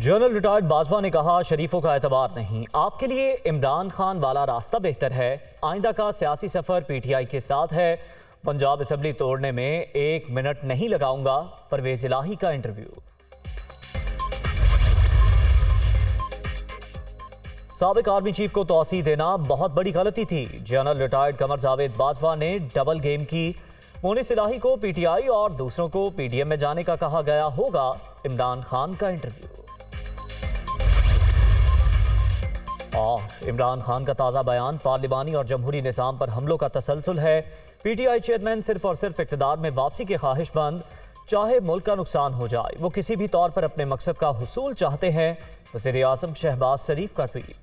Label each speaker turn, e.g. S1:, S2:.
S1: General retired Bajwa ने कहा, शरीफों का एतबार नहीं, आपके लिए इमरान खान वाला रास्ता बेहतर है। आइंदा का सियासी सफर पीटीआई के साथ है। पंजाब असेंबली तोड़ने में 1 मिनट नहीं लगाऊंगा। परवेज इलाही का इंटरव्यू। साबिक आर्मी चीफ को तौसीह देना बहुत बड़ी गलती थी। जनरल रिटायर्ड कमर जावेद बाजवा ने डबल गेम की। मोनिस इलाही को पीटीआई और दूसरों को पीडीएम में जाने का कहा गया होगा। इमरान खान का इंटरव्यू। और इमरान खान का ताज़ा बयान, पार्लिमानी और जमहूरी निज़ाम पर हमलों का तसलसल है। पीटीआई चेयरमैन सिर्फ और सिर्फ इक़्तिदार में वापसी की ख्वाहिशमंद, चाहे मुल्क का नुकसान हो जाए, वो किसी भी तौर पर अपने मकसद का हुसूल चाहते हैं। वज़ीर आज़म शहबाज शरीफ का ट्वीट।